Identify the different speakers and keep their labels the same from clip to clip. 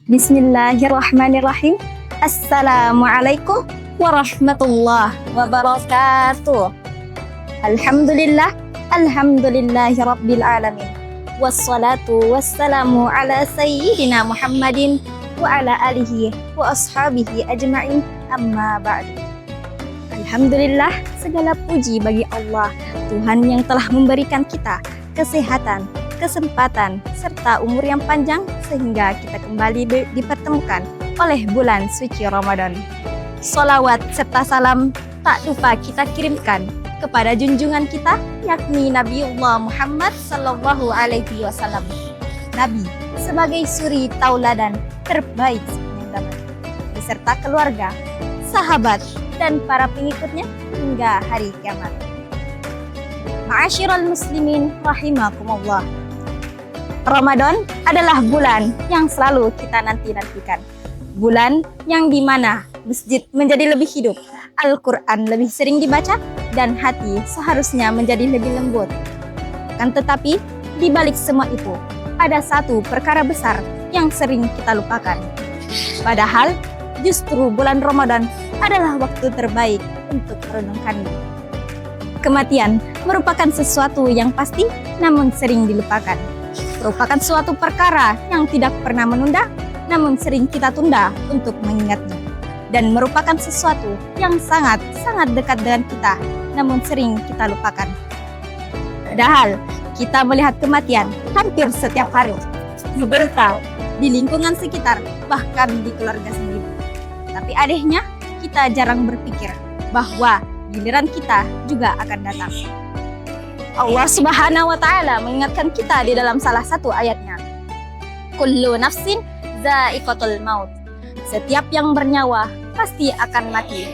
Speaker 1: Bismillahirrahmanirrahim. Assalamualaikum warahmatullahi wabarakatuh. Alhamdulillah, alhamdulillahi rabbil alamin. Wassalatu wassalamu ala sayyidina Muhammadin wa ala alihi wa ashabihi ajma'in, amma ba'du. Alhamdulillah, segala puji bagi Allah, Tuhan yang telah memberikan kita kesehatan, kesempatan, serta umur yang panjang sehingga kita kembali dipertemukan oleh bulan suci Ramadan. Sholawat serta salam tak lupa kita kirimkan kepada junjungan kita, yakni Nabiullah Muhammad Sallallahu Alaihi Wasallam. Nabi sebagai suri tauladan terbaik sepanjang zaman, beserta keluarga, sahabat, dan para pengikutnya hingga hari kiamat. Ma'asyiral muslimin rahimakumullah. Ramadan adalah bulan yang selalu kita nanti-nantikan. Bulan yang dimana masjid menjadi lebih hidup, Al-Quran lebih sering dibaca, dan hati seharusnya menjadi lebih lembut. Kan tetapi, di balik semua itu, ada satu perkara besar yang sering kita lupakan. Padahal, justru bulan Ramadan adalah waktu terbaik untuk merenungkannya. Kematian merupakan sesuatu yang pasti namun sering dilupakan. Merupakan suatu perkara yang tidak pernah menunda, namun sering kita tunda untuk mengingatnya. Dan merupakan sesuatu yang sangat dekat dengan kita, namun sering kita lupakan. Padahal, kita melihat kematian hampir setiap hari, berita di lingkungan sekitar, bahkan di keluarga sendiri. Tapi anehnya, kita jarang berpikir bahwa giliran kita juga akan datang. Allah Subhanahu wa Ta'ala mengingatkan kita di dalam salah satu ayatnya, kullu nafsin za'iqatul maut. Setiap yang bernyawa pasti akan mati.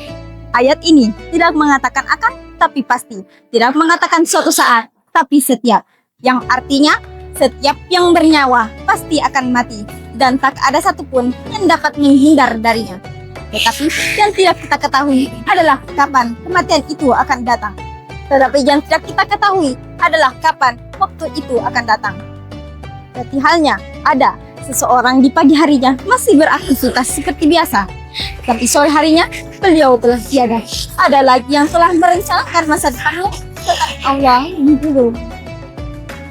Speaker 1: Ayat ini tidak mengatakan akan, tapi pasti. Tidak mengatakan suatu saat, tapi setiap. Yang artinya, setiap yang bernyawa pasti akan mati. Dan tak ada satupun yang dapat menghindar darinya. Tetapi yang tidak kita ketahui adalah kapan kematian itu akan datang. Tetapi yang tidak kita ketahui adalah kapan waktu itu akan datang. Seperti halnya ada seseorang di pagi harinya masih beraktivitas seperti biasa, tapi sore harinya beliau telah tiada. Ada lagi yang telah merencanakan masa depannya, tetapi Allah dulu.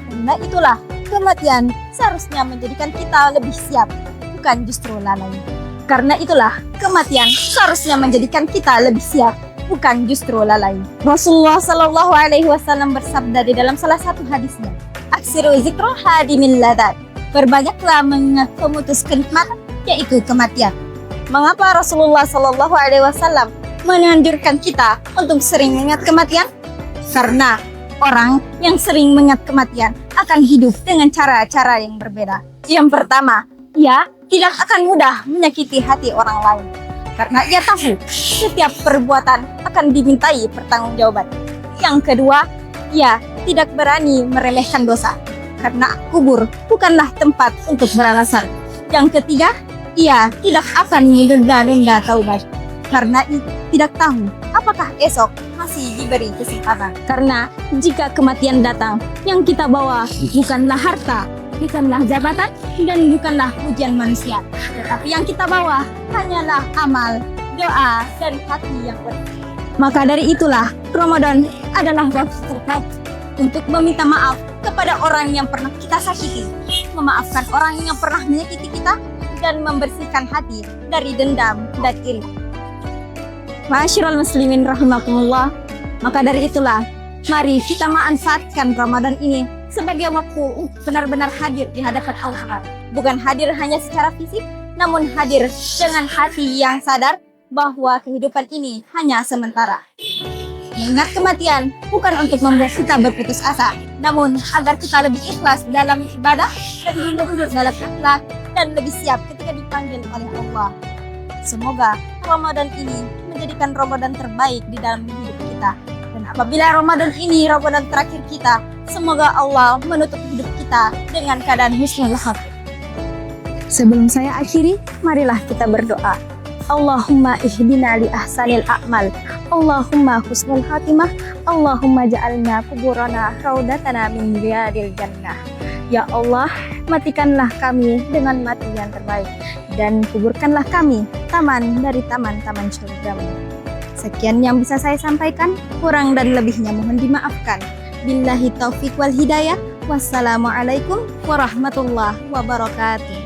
Speaker 1: Karena itulah kematian seharusnya menjadikan kita lebih siap, bukan justru lalai. Karena itulah kematian seharusnya menjadikan kita lebih siap, bukan justru lalai. Rasulullah Sallallahu Alaihi Wasallam bersabda di dalam salah satu hadisnya, aksiru zikru hadimil ladat. Berbanyaklah mengingat pemutus kenikmatan, yaitu kematian. Mengapa Rasulullah Sallallahu Alaihi Wasallam menganjurkan kita untuk sering mengingat kematian? Karena orang yang sering mengingat kematian akan hidup dengan cara-cara yang berbeda. Yang pertama, ia tidak akan mudah menyakiti hati orang lain. Karena ia tahu setiap perbuatan akan dimintai pertanggungjawaban. Yang kedua, ia tidak berani meremehkan dosa. Karena kubur bukanlah tempat untuk beralasan. Yang ketiga, ia tidak akan menunda-nunda taubat. Karena ia tidak tahu apakah esok masih diberi kesempatan. Karena jika kematian datang, yang kita bawa bukanlah harta, bukanlah jabatan, dan bukanlah pujian manusia. Tetapi yang kita bawa hanyalah amal, doa, dan hati yang bersih. Maka dari itulah, Ramadan adalah waktu terbaik untuk meminta maaf kepada orang yang pernah kita sakiti, memaafkan orang yang pernah menyakiti kita, dan membersihkan hati dari dendam dan iri. Ma'asyiral muslimin rahimakumullah. Maka dari itulah, mari kita manfaatkan Ramadan ini sebagai waktu benar-benar hadir di hadapan Allah. Bukan hadir hanya secara fisik, namun hadir dengan hati yang sadar bahwa kehidupan ini hanya sementara. Mengingat kematian bukan untuk membuat kita berputus asa, namun agar kita lebih ikhlas dalam ibadah, lebih lembut dalam akhlak, dan lebih siap ketika dipanggil oleh Allah. Semoga Ramadan ini menjadikan Ramadan terbaik di dalam hidup kita. Dan apabila Ramadan ini Ramadan terakhir kita, semoga Allah menutup hidup kita dengan keadaan husnul khatimah. Sebelum saya akhiri, marilah kita berdoa. Allahumma ihdina li ahsanil a'mal, Allahumma husnul khatimah, Allahumma ja'alna kuburana raudatana min riyadil jannah. Ya Allah, matikanlah kami dengan mati yang terbaik, dan kuburkanlah kami taman dari taman-taman surgamu. Sekian yang bisa saya sampaikan, kurang dan lebihnya mohon dimaafkan. Billahi taufiq wal hidayah. Wassalamualaikum warahmatullahi wabarakatuh.